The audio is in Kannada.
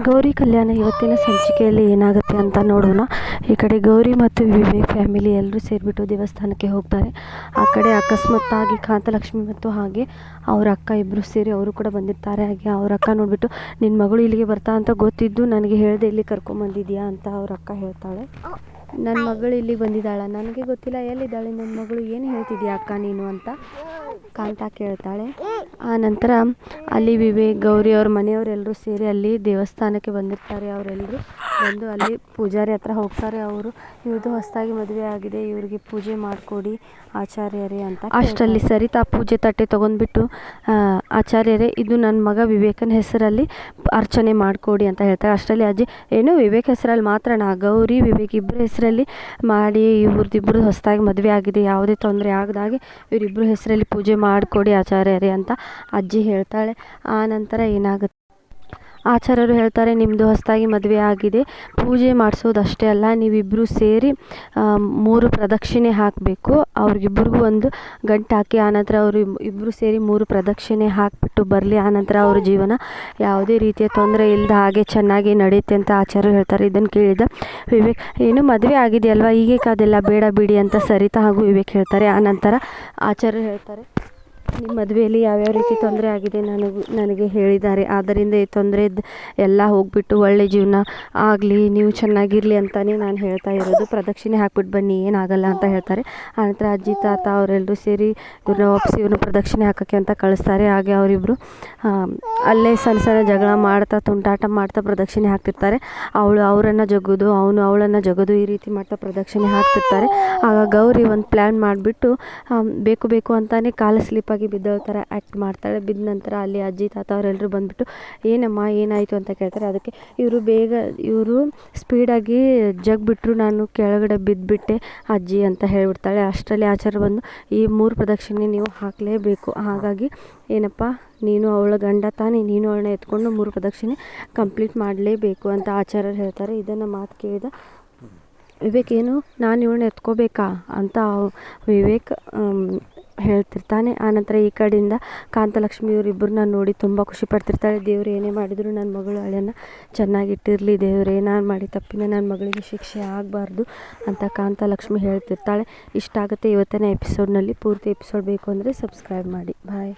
ಗೌರಿ ಕಲ್ಯಾಣ ಇವತ್ತಿನ ಸಂಚಿಕೆಯಲ್ಲಿ ಏನಾಗುತ್ತೆ ಅಂತ ನೋಡೋಣ. ಈ ಕಡೆ ಗೌರಿ ಮತ್ತು ವಿವೇಕ್ ಫ್ಯಾಮಿಲಿ ಎಲ್ಲರೂ ಸೇರಿಬಿಟ್ಟು ದೇವಸ್ಥಾನಕ್ಕೆ ಹೋಗ್ತಾರೆ. ಆ ಕಡೆ ಅಕಸ್ಮಾತ್ತಾಗಿ ಕಾಂತಲಕ್ಷ್ಮಿ ಮತ್ತು ಹಾಗೆ ಅವ್ರ ಅಕ್ಕ ಇಬ್ಬರು ಸೇರಿ ಅವರು ಕೂಡ ಬಂದಿರ್ತಾರೆ. ಹಾಗೆ ಅವ್ರ ಅಕ್ಕ ನೋಡಿಬಿಟ್ಟು ನಿನ್ನ ಮಗಳು ಇಲ್ಲಿಗೆ ಬರ್ತಾ ಅಂತ ಗೊತ್ತಿದ್ದು ನನಗೆ ಹೇಳಿದೆ ಇಲ್ಲಿ ಕರ್ಕೊಂಬಂದಿದ್ಯಾ ಅಂತ ಅವ್ರ ಅಕ್ಕ ಹೇಳ್ತಾಳೆ. ನನ್ನ ಮಗಳು ಇಲ್ಲಿಗೆ ಬಂದಿದ್ದಾಳ, ನನಗೆ ಗೊತ್ತಿಲ್ಲ ಎಲ್ಲಿದ್ದಾಳೆ ನನ್ನ ಮಗಳು, ಏನು ಹೇಳ್ತಿದ್ಯಾ ಅಕ್ಕ ನೀನು ಅಂತ ಕಾಂತ ಕೇಳ್ತಾಳೆ. ಆ ನಂತರ ಅಲ್ಲಿ ವಿವೇಕ್ ಗೌರಿ ಅವ್ರ ಮನೆಯವರೆಲ್ಲರೂ ಸೇರಿ ಅಲ್ಲಿ ದೇವಸ್ಥಾನಕ್ಕೆ ಬಂದಿರ್ತಾರೆ. ಅವರೆಲ್ಲರೂ ಬಂದು ಅಲ್ಲಿ ಪೂಜಾರಿ ಹತ್ರ ಹೋಗ್ತಾರೆ. ಅವರು ಇವ್ರದ್ದು ಹೊಸದಾಗಿ ಮದುವೆ ಆಗಿದೆ, ಇವ್ರಿಗೆ ಪೂಜೆ ಮಾಡಿಕೊಡಿ ಆಚಾರ್ಯರೇ ಅಂತ. ಅಷ್ಟರಲ್ಲಿ ಸರಿತಾ ಪೂಜೆ ತಟ್ಟೆ ತೊಗೊಂಡ್ಬಿಟ್ಟು ಆಚಾರ್ಯರೇ ಇದು ನನ್ನ ಮಗ ವಿವೇಕನ ಹೆಸರಲ್ಲಿ ಅರ್ಚನೆ ಮಾಡಿಕೊಡಿ ಅಂತ ಹೇಳ್ತಾರೆ. ಅಷ್ಟರಲ್ಲಿ ಅಜ್ಜಿ ಏನು ವಿವೇಕ್ ಹೆಸರಲ್ಲಿ ಮಾತ್ರನಾ, ಗೌರಿ ವಿವೇಕ್ ಇಬ್ಬರ ಹೆಸರಲ್ಲಿ ಮಾಡಿ, ಇವ್ರದ್ದಿಬ್ಬರು ಹೊಸದಾಗಿ ಮದುವೆ ಆಗಿದೆ, ಯಾವುದೇ ತೊಂದರೆ ಆಗದಾಗೆ ಇವರಿಬ್ಬರು ಹೆಸರಲ್ಲಿ ಪೂಜೆ ಮಾಡಿಕೊಡಿ ಆಚಾರ್ಯರೇ ಅಂತ ಅಜ್ಜಿ ಹೇಳ್ತಾಳೆ. ಆ ನಂತರ ಏನಾಗುತ್ತೆ, ಆಚಾರ್ಯರು ಹೇಳ್ತಾರೆ ನಿಮ್ಮದು ಹೊಸದಾಗಿ ಮದುವೆ ಆಗಿದೆ, ಪೂಜೆ ಮಾಡಿಸೋದಷ್ಟೇ ಅಲ್ಲ ನೀವಿಬ್ಬರು ಸೇರಿ 3 ಪ್ರದಕ್ಷಿಣೆ ಹಾಕಬೇಕು, ಅವ್ರಿಗಿಬ್ಬರಿಗೂ ಒಂದು ಗಂಟು ಹಾಕಿ ಆನಂತರ ಅವರು ಇಬ್ಬರು ಸೇರಿ 3 ಪ್ರದಕ್ಷಿಣೆ ಹಾಕಿಬಿಟ್ಟು ಬರಲಿ, ಆನಂತರ ಅವ್ರ ಜೀವನ ಯಾವುದೇ ರೀತಿಯ ತೊಂದರೆ ಇಲ್ಲದ ಹಾಗೆ ಚೆನ್ನಾಗಿ ನಡೆಯುತ್ತೆ ಅಂತ ಆಚಾರ್ಯರು ಹೇಳ್ತಾರೆ. ಇದನ್ನು ಕೇಳಿದ ವಿವೇಕ್ ಏನು ಮದುವೆ ಆಗಿದೆಯಲ್ವಾ ಈಗೇಕೆ ಅದೆಲ್ಲ ಬೇಡ ಬಿಡಿ ಅಂತ ಸರಿತಾ ಹಾಗೂ ವಿವೇಕ್ ಹೇಳ್ತಾರೆ. ಆನಂತರ ಆಚಾರ್ಯರು ಹೇಳ್ತಾರೆ ನಿಮ್ಮ ಮದುವೆಯಲ್ಲಿ ಯಾವ್ಯಾವ ರೀತಿ ತೊಂದರೆ ಆಗಿದೆ ನನಗೆ ಹೇಳಿದ್ದಾರೆ, ಆದ್ದರಿಂದ ಈ ತೊಂದರೆ ಎಲ್ಲ ಹೋಗಿಬಿಟ್ಟು ಒಳ್ಳೆ ಜೀವನ ಆಗಲಿ, ನೀವು ಚೆನ್ನಾಗಿರಲಿ ಅಂತಲೇ ನಾನು ಹೇಳ್ತಾ ಇರೋದು, ಪ್ರದಕ್ಷಿಣೆ ಹಾಕ್ಬಿಟ್ಟು ಬನ್ನಿ ಏನಾಗಲ್ಲ ಅಂತ ಹೇಳ್ತಾರೆ. ಆನಂತರ ಅಜ್ಜಿ ತಾತ ಅವರೆಲ್ಲರೂ ಸೇರಿ ಇವ್ರನ್ನ ಒಪ್ಪಿಸಿ ಇವ್ರನ್ನ ಪ್ರದಕ್ಷಿಣೆ ಹಾಕೋಕ್ಕೆ ಅಂತ ಕಳಿಸ್ತಾರೆ. ಹಾಗೆ ಅವರಿಬ್ಬರು ಅಲ್ಲೇ ಸಣ್ಣ ಸಣ್ಣ ಜಗಳ ಮಾಡ್ತಾ ತುಂಟಾಟ ಮಾಡ್ತಾ ಪ್ರದಕ್ಷಿಣೆ ಹಾಕ್ತಿರ್ತಾರೆ. ಅವರನ್ನು ಜಗೋದು, ಅವಳನ್ನು ಜಗೋದು, ಈ ರೀತಿ ಮಾಡ್ತಾ ಪ್ರದಕ್ಷಿಣೆ ಹಾಕ್ತಿರ್ತಾರೆ. ಆಗ ಗೌರಿ ಒಂದು ಪ್ಲ್ಯಾನ್ ಮಾಡಿಬಿಟ್ಟು ಬೇಕು ಅಂತಲೇ ಕಾಲು ಸ್ಲಿಪ್ಪಾಗಿ ಬಿದ್ದೋಳ ಥರ ಆ್ಯಕ್ಟ್ ಮಾಡ್ತಾಳೆ. ಬಿದ್ದ ನಂತರ ಅಲ್ಲಿ ಅಜ್ಜಿ ತಾತ ಅವರೆಲ್ಲರೂ ಬಂದುಬಿಟ್ಟು ಏನಮ್ಮ ಏನಾಯಿತು ಅಂತ ಕೇಳ್ತಾರೆ. ಅದಕ್ಕೆ ಇವರು ಸ್ಪೀಡಾಗಿ ಜಗ್ಬಿಟ್ರು, ನಾನು ಕೆಳಗಡೆ ಬಿದ್ದುಬಿಟ್ಟೆ ಅಜ್ಜಿ ಅಂತ ಹೇಳಿಬಿಡ್ತಾಳೆ. ಅಷ್ಟರಲ್ಲಿ ಆಚಾರ್ಯ ಬಂದು ಈ 3 ಪ್ರದಕ್ಷಿಣೆ ನೀವು ಹಾಕಲೇಬೇಕು, ಹಾಗಾಗಿ ಏನಪ್ಪ ನೀನು ಅವಳ ಗಂಡ ತಾನೇ, ನೀನು ಅವಳನ್ನ ಎತ್ಕೊಂಡು 3 ಪ್ರದಕ್ಷಿಣೆ ಕಂಪ್ಲೀಟ್ ಮಾಡಲೇಬೇಕು ಅಂತ ಆಚಾರ್ಯರು ಹೇಳ್ತಾರೆ. ಇದನ್ನು ಮಾತು ಕೇಳಿದ ವಿವೇಕ್ ಏನು ನಾನು ಇವಳನ್ನ ಎತ್ಕೋಬೇಕಾ ಅಂತ ವಿವೇಕ್ ಹೇಳ್ತಿರ್ತಾನೆ. ಆನಂತರ ಈ ಕಡೆಯಿಂದ ಕಾಂತಲಕ್ಷ್ಮಿ ಇವರಿಬ್ಬರನ್ನ ನೋಡಿ ತುಂಬ ಖುಷಿ ಪಡ್ತಿರ್ತಾಳೆ. ದೇವ್ರು ಏನೇ ಮಾಡಿದ್ರು ನನ್ನ ಮಗಳು ಹಳೆಯನ್ನು ಚೆನ್ನಾಗಿಟ್ಟಿರಲಿ, ದೇವ್ರು ನಾನು ಮಾಡಿ ತಪ್ಪಿನ ನನ್ನ ಮಗಳಿಗೆ ಶಿಕ್ಷೆ ಆಗಬಾರ್ದು ಅಂತ ಕಾಂತಲಕ್ಷ್ಮಿ ಹೇಳ್ತಿರ್ತಾಳೆ. ಇಷ್ಟ ಆಗುತ್ತೆ ಇವತ್ತಿನ ಎಪಿಸೋಡ್ನಲ್ಲಿ. ಪೂರ್ತಿ ಎಪಿಸೋಡ್ ಬೇಕು ಅಂದರೆ ಸಬ್ಸ್ಕ್ರೈಬ್ ಮಾಡಿ. ಬಾಯ್.